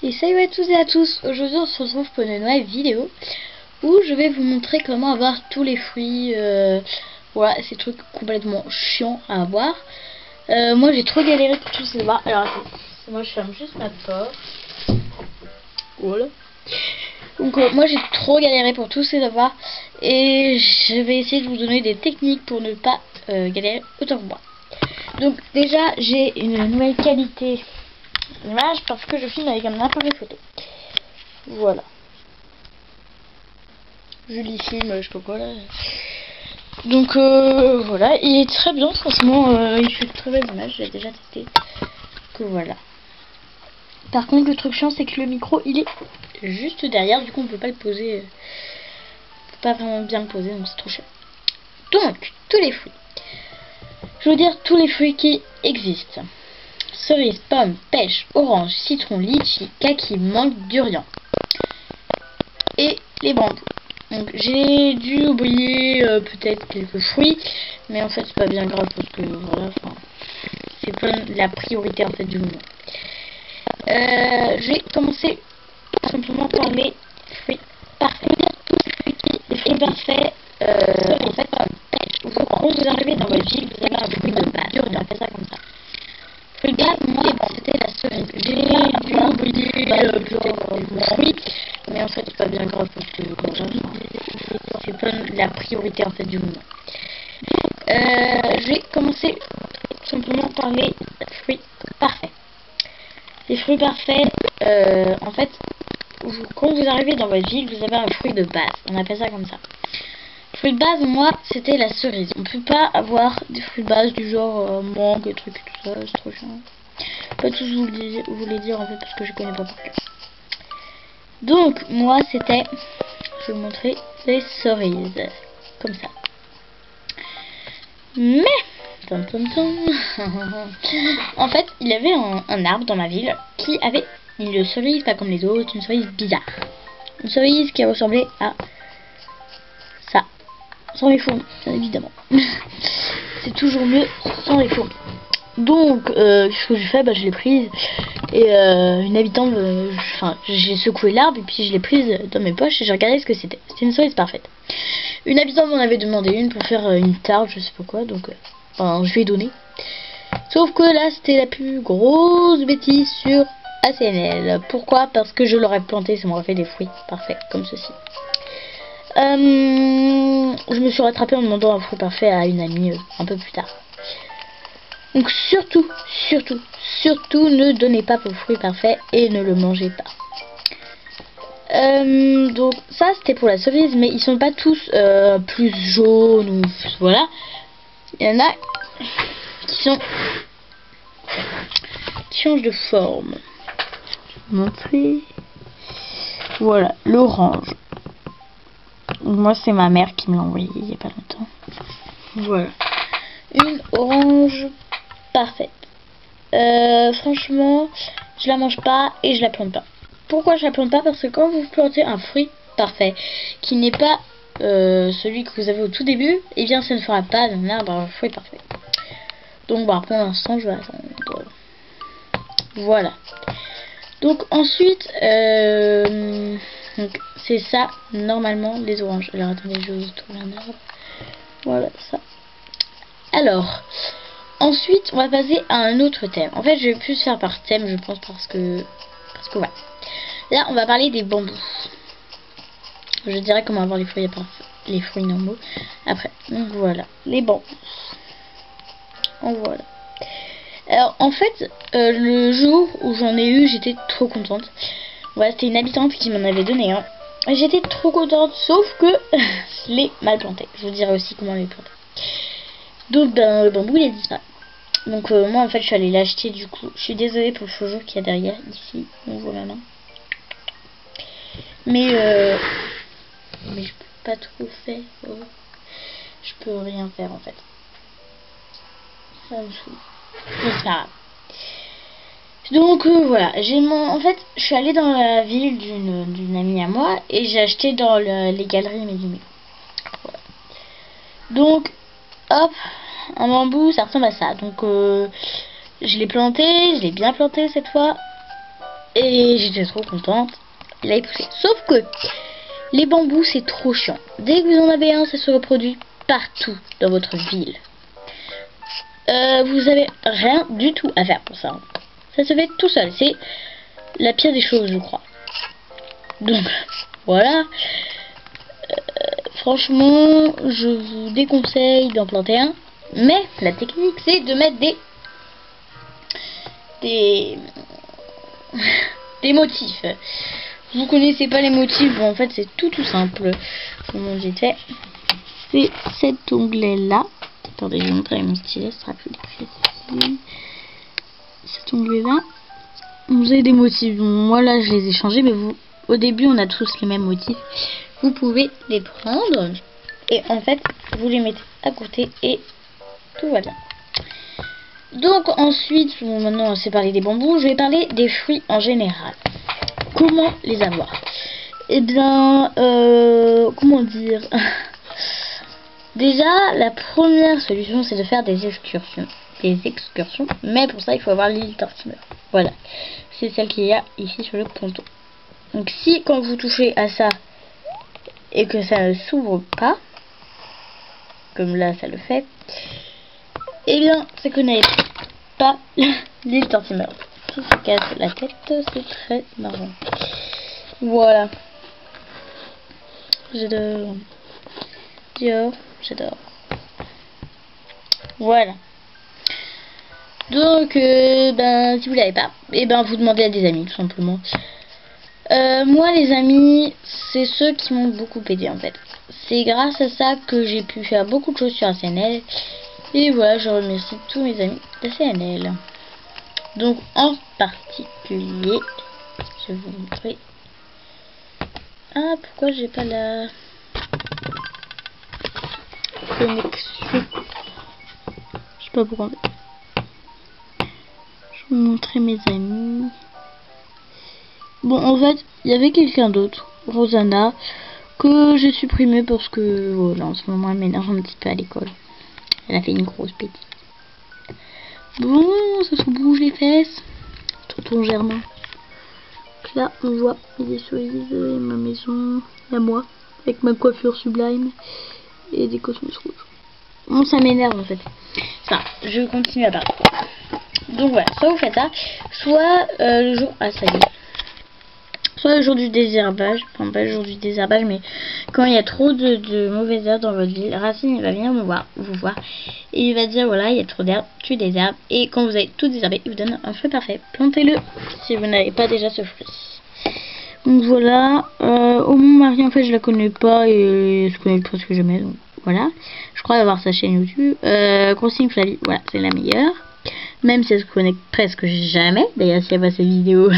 Et salut à tous et à tous. Aujourd'hui on se retrouve pour une nouvelle vidéo où je vais vous montrer comment avoir tous les fruits. Voilà, ces trucs complètement chiants à avoir. Moi j'ai trop galéré pour tous ces avoir. Alors attends, moi je ferme juste ma porte. Voilà. Donc moi j'ai trop galéré pour tous ces avoir et je vais essayer de vous donner des techniques pour ne pas galérer autant que moi. Donc déjà j'ai une nouvelle qualité d'image parce que je filme avec un appareil photo. Voilà. Julie filme, je sais pas quoi là. Donc voilà, il est très bien, franchement, il fait de très belles images, j'ai déjà testé. Que voilà. Par contre, le truc chiant, c'est que le micro, il est juste derrière, du coup, on peut pas le poser. On peut pas vraiment bien le poser, donc c'est trop cher. Donc, tous les fruits. Je veux dire tous les fruits qui existent. Cerise, pomme, pêche, orange, citron, litchi, kaki, mangue, durian. Et les bambous. Donc j'ai dû oublier peut-être quelques fruits, mais en fait c'est pas bien grave parce que voilà, c'est pas la priorité en fait du moment. Je vais commencer simplement par les fruits parfaits. Les fruits parfaits, en fait, quand vous arrivez dans votre ville, vous avez un fruit de base, on appelle ça comme ça. Fruit de base, moi c'était la cerise. J'ai dû oublier peut-être quelques fruits, mais en fait c'est pas bien grave parce que voilà, c'est pas la priorité en fait du moment. Je vais commencer simplement par les fruits parfaits. Les fruits parfaits, en fait, quand vous arrivez dans votre ville, vous avez un fruit de base. On appelle ça comme ça. Fruit de base, moi, c'était la cerise. On peut pas avoir des fruits de base du genre mangue, trucs, tout ça, c'est trop chiant. Pas tous vous les dire en fait parce que je connais pas par cœur. Donc, moi, c'était, je vais vous montrer, les cerises. Comme ça. Mais, en fait, il y avait un arbre dans ma ville qui avait une cerise pas comme les autres, une cerise bizarre. Une cerise qui ressemblait à ça. Sans les fourmis, bien évidemment. C'est toujours mieux sans les fourmis. Donc, ce que j'ai fait, je l'ai prise. Et une habitante, j'ai secoué l'arbre et puis je l'ai prise dans mes poches et j'ai regardé ce que c'était. C'était une cerise parfaite. Une habitante m'en avait demandé une pour faire une tarte, je sais pas quoi, donc je lui ai donné. Sauf que là, c'était la plus grosse bêtise sur ACNL. Pourquoi? Parce que je l'aurais planté, ça m'aurait fait des fruits parfaits, comme ceci. Je me suis rattrapée en demandant un fruit parfait à une amie un peu plus tard. Donc surtout, ne donnez pas vos fruits parfaits et ne le mangez pas. Donc ça c'était pour la cerise, mais ils sont pas tous plus jaunes ou voilà. Il y en a qui changent de forme. Je vais vous montrer. Voilà, l'orange. Moi c'est ma mère qui me l'a envoyé il y a pas longtemps. Voilà, une orange parfaite. Franchement, je la mange pas et je la plante pas. Pourquoi je la plante pas? Parce que quand vous plantez un fruit parfait qui n'est pas celui que vous avez au tout début, et bien ça ne fera pas d'un arbre un fruit parfait. Donc pour l'instant je vais attendre. Voilà. Donc ensuite c'est ça normalement les oranges. Alors attendez, je vous trouve un arbre. Voilà ça. Alors ensuite on va passer à un autre thème. En fait je vais plus faire par thème je pense parce que voilà. Là on va parler des bambous. Je dirais comment avoir les fruits normaux après. Donc voilà, les bambous. En voilà. Alors en fait le jour où j'en ai eu j'étais trop contente. Voilà, c'était une habitante qui m'en avait donné un. J'étais trop contente sauf que je l'ai mal planté. Je vous dirai aussi comment les planter. Donc le bambou il est disparu. Donc moi en fait je suis allée l'acheter du coup. Je suis désolée pour le chouchou qu'il y a derrière ici. Donc voilà là. Mais je peux pas trop faire. Je peux rien faire en fait. Ça me saoule. Mais c'est pas grave. Donc voilà, en fait je suis allée dans la ville d'une amie à moi et j'ai acheté dans les galeries Médimé. Voilà. Donc hop, un bambou ça ressemble à ça. Donc je l'ai planté, je l'ai bien planté cette fois. Et j'étais trop contente. Il a poussé. Sauf que les bambous, c'est trop chiant. Dès que vous en avez un, ça se reproduit partout dans votre ville. Vous avez rien du tout à faire pour ça. Ça se fait tout seul. C'est la pire des choses, je crois. Donc, voilà. Franchement, je vous déconseille d'en planter un. Mais la technique, c'est de mettre des motifs. Vous connaissez pas les motifs, bon, en fait c'est tout simple. Comment j'ai fait? C'est cet onglet là. Attendez, je vais montrer mon stylet, ce sera plus précis. Cet onglet là, vous avez des motifs. Bon, moi là je les ai changés, mais vous, au début on a tous les mêmes motifs. Vous pouvez les prendre et en fait vous les mettez à côté et tout va bien. Donc ensuite, bon, maintenant c'est parlé des bambous, je vais parler des fruits en général. Comment les avoir? Eh bien, comment dire? Déjà, la première solution, c'est de faire des excursions. Mais pour ça, il faut avoir l'île Tortimer. Voilà, c'est celle qu'il y a ici sur le ponton. Donc si, quand vous touchez à ça, et que ça ne s'ouvre pas, comme là, ça le fait, eh bien, c'est que vous n'avez pas l'île Tortimer. Tout se casse la tête, c'est très marrant. Voilà. J'adore. Dior, j'adore. Voilà. Donc, ben, si vous l'avez pas, et ben, vous demandez à des amis, tout simplement. Moi, les amis, c'est ceux qui m'ont beaucoup aidé, en fait. C'est grâce à ça que j'ai pu faire beaucoup de choses sur ACNL. Et voilà, je remercie tous mes amis d'ACNL. Donc, en particulier, je vais vous montrer. Ah, pourquoi j'ai pas la connexion? Je sais pas pourquoi. Je vais vous montrer mes amis. Bon, en fait, il y avait quelqu'un d'autre, Rosanna, que j'ai supprimé parce que, voilà, en ce moment, elle m'énerve un petit peu à l'école. Elle a fait une grosse bêtise. Bon, ça se bouge les fesses. Tonton Germain. Là, on voit les cerises et ma maison. Et moi, avec ma coiffure sublime et des cosmos rouges. Bon, ça m'énerve en fait. Enfin, je continue à parler. Donc voilà, soit vous faites ça, soit le jour... Ah, ça y est. Soit le jour du désherbage, enfin pas le jour du désherbage, mais quand il y a trop de mauvaises herbes dans votre ville, Racine il va venir vous voir et il va dire voilà il y a trop d'herbes, tu désherbes et quand vous avez tout désherbé, il vous donne un fruit parfait. Plantez-le si vous n'avez pas déjà ce fruit. Donc voilà, au mon mari en fait je la connais pas et je connais presque jamais, donc voilà. Je crois avoir sa chaîne YouTube. Crossing Flavie, voilà c'est la meilleure. Même si elle se connecte presque jamais. D'ailleurs, si elle voit cette vidéo,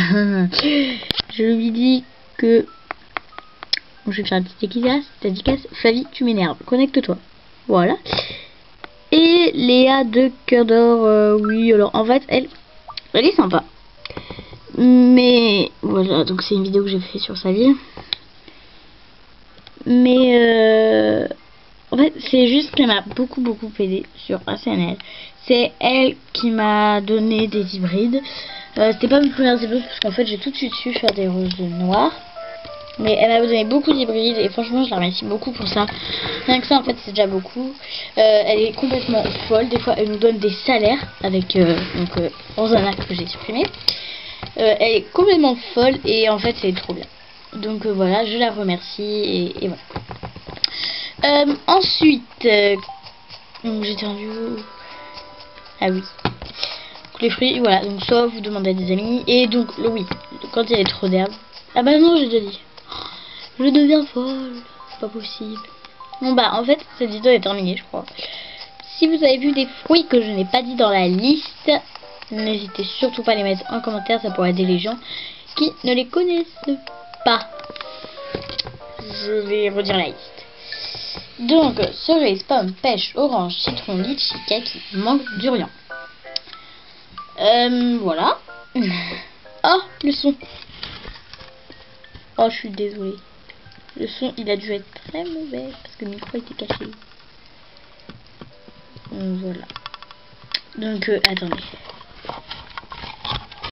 je lui dis que... Bon, je vais faire une petite dédicace. Flavie, tu m'énerves. Connecte-toi. Voilà. Et Léa de Cœur d'Or, oui, alors en fait, elle est sympa. Mais voilà, donc c'est une vidéo que j'ai fait sur sa ville. Mais en fait, c'est juste qu'elle m'a beaucoup aidé sur ACNL. C'est elle qui m'a donné des hybrides. C'était pas mes premières hybrides parce qu'en fait j'ai tout de suite su faire des roses noires. Mais elle m'a donné beaucoup d'hybrides et franchement je la remercie beaucoup pour ça. Rien que ça en fait c'est déjà beaucoup. Elle est complètement folle. Des fois elle nous donne des salaires avec Rosanna que j'ai supprimé. Elle est complètement folle et en fait c'est trop bien. Donc voilà, je la remercie et voilà. Ensuite, j'étais rendu où? Ah oui. Donc, les fruits, voilà. Donc soit vous demandez à des amis. Et donc, oui, quand il y a trop d'herbes. Ah bah non, j'ai déjà dit. Je deviens folle. C'est pas possible. Bon bah, en fait, cette vidéo est terminée, je crois. Si vous avez vu des fruits que je n'ai pas dit dans la liste, n'hésitez surtout pas à les mettre en commentaire. Ça pourrait aider les gens qui ne les connaissent pas. Je vais redire la liste. Donc, cerise, pomme, pêche, orange, citron, litchi, kaki, mangue, durian. Voilà. Oh, le son. Oh, je suis désolée. Le son, il a dû être très mauvais parce que le micro était caché. Donc, voilà. Donc, attendez.